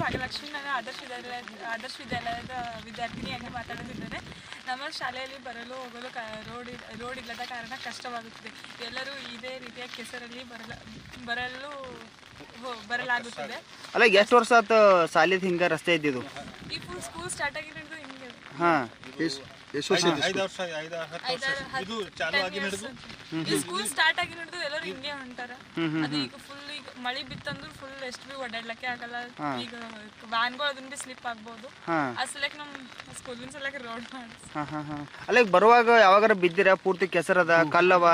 ಭಾಗ್ಯಲಕ್ಷ್ಮಿ. ನಾನು ಆದರ್ಶ ವಿದ್ಯಾಲಯದ ವಿದ್ಯಾರ್ಥಿನಿಯಾಗಿ ಮಾತಾಡುತ್ತಿದ್ದೇನೆ. ನಮ್ಮ ಶಾಲೆಯಲ್ಲಿ ಬರಲು ಹೋಗಲು ರೋಡ್ ಇಲ್ಲದ ಕಾರಣ ಕಷ್ಟವಾಗುತ್ತದೆ. ಎಲ್ಲರೂ ಇದೇ ರೀತಿಯ ಕೆಸರಲ್ಲಿ ಬರಲಾಗುತ್ತದೆ. ಅಲ್ಲ, ಎಷ್ಟು ವರ್ಷ ಆಯ್ತು ಸಾಲಿದ ಹಿಂಗ ರಸ್ತೆ ಇದ್ದಿದ್ದು? ಈ ಫುಲ್ ಸ್ಕೂಲ್ ಸ್ಟಾರ್ಟ್ ಆಗಿರೋದು ಹಿಂಗೆ. ಸ್ಕೂಲ್ ಸ್ಟಾರ್ಟ್ ಆಗಿ ಹಿಡಿದು ಎಲ್ಲರೂ ಹಿಂಗೆ ಹೊಂಟಾರ. ಅದು ಈಗ ಫುಲ್ ಈಗ ಮಳಿ ಬಿತ್ತಂದ್ರು ಫುಲ್ ಎಷ್ಟು ಬಿ ಓಡಾಡ್ಲಕ್ಕೆ ಆಗಲ್ಲ. ಈಗ ವ್ಯಾನ್ಗಳು ಅದನ್ನ ಬಿ ಸ್ಲಿಪ್ ಆಗ್ಬೋದು. ಅಸಲಕ್ಕೆ ನಮ್ಮ ಸ್ಕೂಲಿನ ಸಲಕ್ಕೆ ರೋಡ್ ಮಾಡಿ. ಅಲ್ಲ, ಈಗ ಬರುವಾಗ ಯಾವಾಗಾರ ಬಿದ್ದಿರ? ಪೂರ್ತಿ ಕೆಸರದ ಕಲ್ಲವ?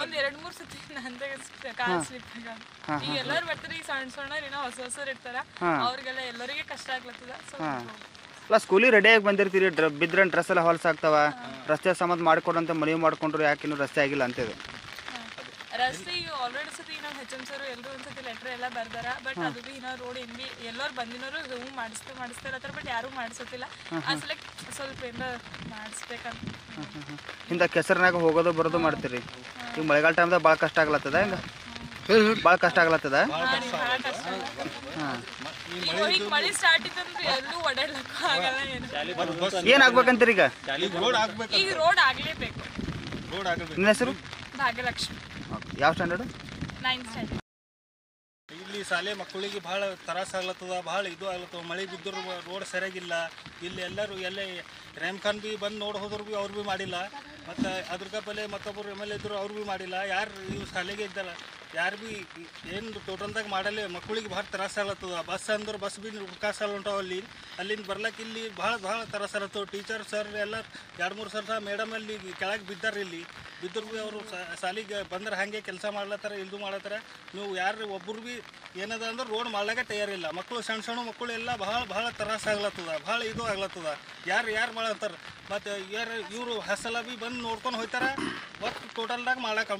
ಒಂದ್ 2-3 ಸತಿ ನಂದೇ ಕಾಲ್ ಸ್ಲಿಪ್ ಆಗ. ಈಗ ಎಲ್ಲರೂ ಬರ್ತಾರೆ. ಈಗ ಸಣ್ಣ ಏನೋ ಹೊಸರು ಇರ್ತಾರ, ಅವ್ರಿಗೆಲ್ಲ ಎಲ್ಲರಿಗೆ ಕಷ್ಟ ಆಗ್ಲತ್ತದ. ಅಲ್ಲ, ಸ್ಕೂಲಿಗೆ ರೆಡಿಯಾಗಿ ಬಂದಿರ್ತೀರಿ, ಬಿದ್ರೆ ಡ್ರೆಸ್ ಎಲ್ಲ ಹೊಲಸಾಗ್ತಾವ. ರಸ್ತೆ ಸಂಬಂಧ ಮಾಡ್ಕೊಡಂತ ಮನವಿ ಮಾಡ್ಕೊಂಡ್ರು, ಯಾಕೆ ರಸ್ತೆ ಆಗಿಲ್ಲ ಅಂತೇಳಿ. ರಸ್ತೆ ಈಗ ಆಲ್ರೆಡಿ ಸತಿ ನಾವು HM ಸರ್ ಎಲ್ಲರೂ ಒಂದ್ಸತಿ ಲೆಟರ್ ಎಲ್ಲ ಬರ್ದಾರ. ಬಟ್ ಅದು ಬಿ ಇನ್ನೂ ರೋಡ್ ಏನ್ ಬಿ ಎಲ್ಲರೂ ಬಂದಿನವರು ಮಾಡಿಸ್ತಾರತ್ತಾರ. ಬಟ್ ಯಾರು ಮಾಡಿಸೋತಿಲ್ಲ. ಅಸಲಕ್ಕೆ ಸ್ವಲ್ಪ ಏನಾರ ಮಾಡಿಸ್ಬೇಕಂತ. ಇಂಥ ಕೆಸರಿನಾಗ ಹೋಗೋದು ಬರೋದು ಮಾಡ್ತೀರಿ. ಈಗ ಮಳೆಗಾಲ ಟೈಮ್ದಾಗ ಭಾಳ ಕಷ್ಟ ಆಗ್ಲತ್ತದ. ಹೆಂಗ ಭಾಳ ಕಷ್ಟ ಆಗ್ಲತ್ತದ? ಮಳೆ ಸ್ಟಾರ್ಟ್ ಇತ್ತಂದ್ರೆ ಎಲ್ಲೂ ಓಡಾಡ್ಲಕ್ಕೂ ಆಗಲ್ಲ. ಏನ್ ಆಗ್ಬೇಕಂತೀರಿ ಈಗ? ಈಗ ರೋಡ್ ಆಗ್ಲೇಬೇಕು. ನಿನ್ನ ಹೆಸರು? ಭಾಗ್ಯಲಕ್ಷ್ಮಿ. ಯಾವ ಸ್ಟ್ಯಾಂಡರ್ಡ್? 9th standard. ಇಲ್ಲಿ ಶಾಲೆ ಮಕ್ಕಳಿಗೆ ಭಾಳ ತ್ರಾಸ ಆಗ್ಲತ್ತದ, ಭಾಳ ಇದು ಆಗ್ಲತ್ತವ. ಮಳೆ ಬಿದ್ದರೂ ರೋಡ್ ಸರಿಯಾಗಿಲ್ಲ. ಇಲ್ಲಿ ಎಲ್ಲರೂ ಎಲ್ಲೇ ರ್ಯಾಮ್ ಖಾನ್ ಬಿ ಬಂದು ನೋಡಿ ಹೋದ್ರು ಬಿ ಅವ್ರು ಬಿ ಮಾಡಿಲ್ಲ. ಮತ್ತು ಅದ್ರ ಪಲ್ಲೆ ಮತ್ತೊಬ್ಬರು MLA ಇದ್ದರು, ಅವ್ರು ಬಿ ಮಾಡಿಲ್ಲ. ಯಾರು ಇವು ಶಾಲೆಗೆ ಇದ್ದಾರ ಯಾರು ಬಿ ಏನು ಟೋಟಲ್ದಾಗ ಮಾಡಲ್ಲ. ಮಕ್ಕಳಿಗೆ ಭಾಳ ತ್ರಾಸ ಆಗ್ಲತ್ತದ. ಬಸ್ ಅಂದ್ರೆ ಬಸ್ ಬಿ ಹುಡ್ಕಾಸಲ್ಲ ಹೊಂಟಾವ. ಅಲ್ಲಿಂದ ಬರ್ಲಕ್ಕೆ ಇಲ್ಲಿ ಭಾಳ ತ್ರಾಸ ಆಗ್ಲತ್ತವ. ಟೀಚರ್ ಸರ್ ಎಲ್ಲ 2-3 ಸರ್ ಮೇಡಮ್ ಅಲ್ಲಿ ಕೆಳಗೆ ಬಿದ್ದಾರ. ಇಲ್ಲಿ ಬಿದ್ದರು ಬಿ ಅವರು ಶಾಲೆಗೆ ಬಂದ್ರೆ ಹಾಗೆ ಕೆಲಸ ಮಾಡ್ಲತ್ತಾರ, ಇದು ಮಾಡ್ಲತ್ತಾರ. ನೀವು ಯಾರು ಒಬ್ಬರು ಬಿ ಏನದ ಅಂದ್ರೆ ರೋಡ್ ಮಾಡ್ಲಾಕ ತಯಾರಿಲ್ಲ. ಮಕ್ಕಳು ಸಣ್ಣ ಮಕ್ಕಳು ಎಲ್ಲ ಭಾಳ ತ್ರಾಸ ಆಗ್ಲತ್ತದ, ಭಾಳ ಇದು ಆಗ್ಲತ್ತದ. ಯಾರು ಮಾಡ್ಲತ್ತಾರ. ಮತ್ತು ಇವರು ಹಸಲ ಬಿ ಬಂದು ನೋಡ್ಕೊಂಡು ಹೋಗ್ತಾರ. ಒಟ್ಟು ಟೋಟಲ್ದಾಗ ಮಾಡ್ಲಾಕ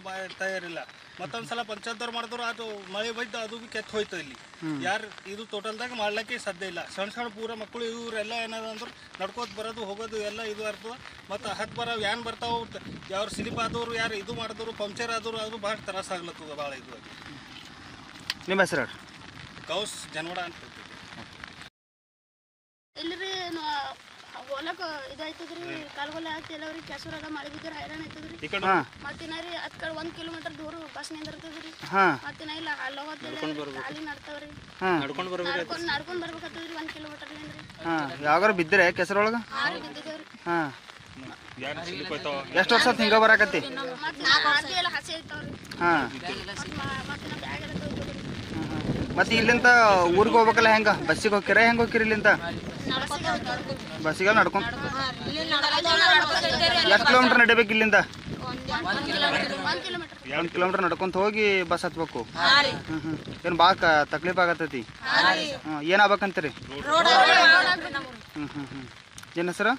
ತಯಾರಿಲ್ಲ. ಮತ್ತೊಂದು ಸಲ ಪಂಚಾಯತ್ದವ್ರು ಮಾಡಿದ್ರು, ಅದು ಮಳೆ ಬೈದು ಅದು ಬಿ ಕೆತ್ತು ಹೋಯ್ತು. ಇಲ್ಲಿ ಯಾರು ಇದು ಟೋಟಲ್ದಾಗ ಮಾಡ್ಲಿಕ್ಕೆ ಸಾಧ್ಯ ಇಲ್ಲ. ಸಣ್ಣ ಪೂರ ಮಕ್ಕಳು ಇವರೆಲ್ಲ ಏನದ ಅಂದ್ರೆ ನಡ್ಕೋತ ಬರೋದು ಹೋಗೋದು ಎಲ್ಲ ಇದು ಇರ್ತದೆ. ಮತ್ತು ಬರೋ ವ್ಯಾನ್ ಬರ್ತಾವೆ, ಯಾರು ಸ್ಲಿಪ್ ಆದವರು ಯಾರು ಇದು ಮಾಡಿದ್ರು ಪಂಕ್ಚರ್ ಆದವರು ಅದು ಭಾಳ ತ್ರಾಸ ಆಗ್ಲತ್ತದ. ಭಾಳ ಇದು. ನಿಮ್ಮ ಹೆಸರು? ಗೌಸ್ ಜನವಾಡ ಅಂತ. ಇಲ್ಲರಿ ಹೊಲಕ್ಕೆ ಇದಾಯ್ತದ್ರಿ. ಕಾಲ್ಗೊಲೆ ಆಗ್ತಿ ಎಲ್ಲವ್ರಿ. ಕೆಸರದ ಮಳೆ ಬಿದ್ದರೆ ಹೈರಾಣ ಆಯ್ತದ್ರಿ. ಮತ್ತಿನ ರೀ ಅದ್ ಕಡೆ 1 ಕಿಲೋಮೀಟರ್ ದೂರ ಬಸ್ ನಿಂದಿರ್ತದ್ರಿ. ಮತ್ತಿನ ಇಲ್ಲ ಅಲ್ಲಿ ಹೋಗೋದಿಲ್ಲ, ಅಲ್ಲಿ ನಡ್ತಾವ್ರಿ. ನಡ್ಕೊಂಡು ಬರ್ಬೇಕಾಗ್ತದ್ರಿ 1 ಕಿಲೋಮೀಟರ್ ನಿಂದ್ರಿ. ಯಾವಾಗಾರ ಬಿದ್ದರೆ ಕೆಸರೊಳಗ? ಬಿದ್ದಿದ್ದೇವ್ರಿ. ಎಷ್ಟು ವರ್ಷ ಹಿಂಗ ಬರಾಕತ್ತಿ? ಹಸಿ ಐತಾವ್ರಿ. ಮತ್ತೆ ಇಲ್ಲಿಂದ ಊರಿಗೆ ಹೋಗ್ಬೇಕಲ್ಲ, ಹೆಂಗ ಬಸ್ಸಿಗೆ ಹೋಗ್ತೀರ? ಹೆಂಗೆ ಹೋಗ್ತೀರಿ ಇಲ್ಲಿಂದ? ಬಸ್ಸಿಗೆ ನಡ್ಕೊಂಡು. ಎಷ್ಟು ಕಿಲೋಮೀಟರ್ ನಡಿಬೇಕು ಇಲ್ಲಿಂದ? 1 ಕಿಲೋಮೀಟರ್ ನಡ್ಕೊಂತ ಹೋಗಿ ಬಸ್ ಹತ್ಬೇಕು. ಏನು ಭಾಳ ತಕ್ಲೀಫ್ ಆಗತ್ತೈತಿ. ಏನಾಗ್ಬೇಕಂತೀರಿ? ಏನ್ ಹೆಸರು?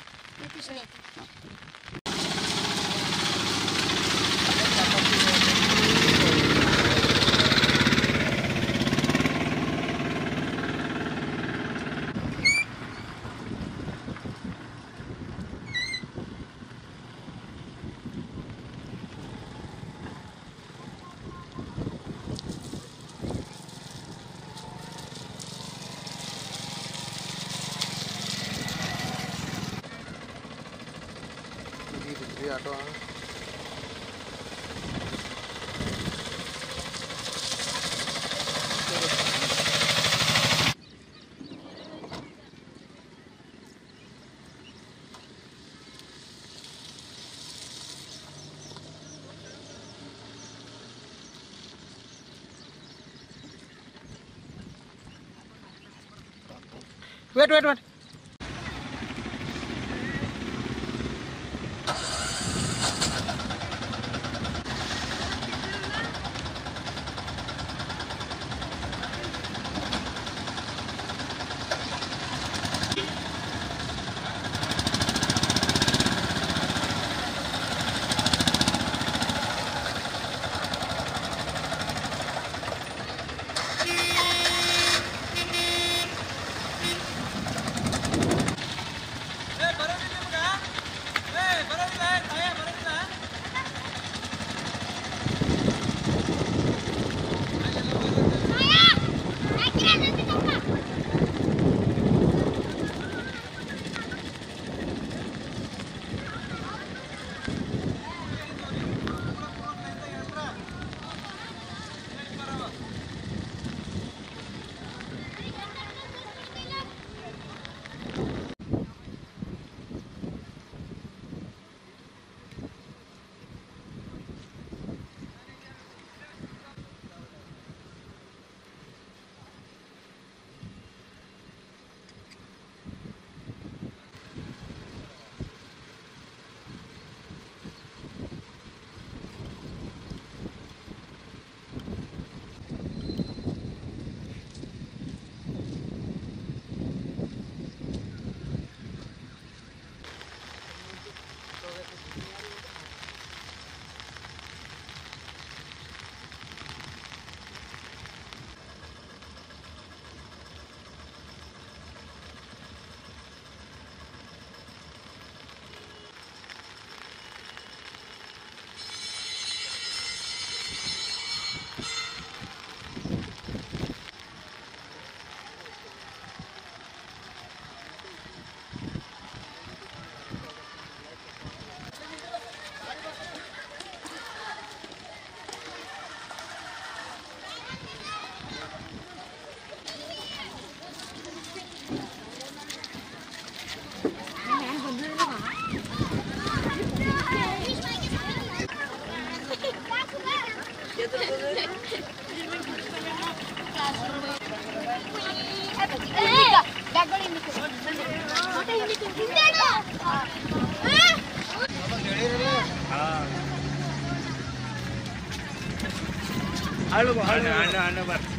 ऑटो वेट ಹಣ್ಣು ಹಣ್ಣು ಹಣ್ಣು ಹಣ್ಣು ಬರ್ರಿ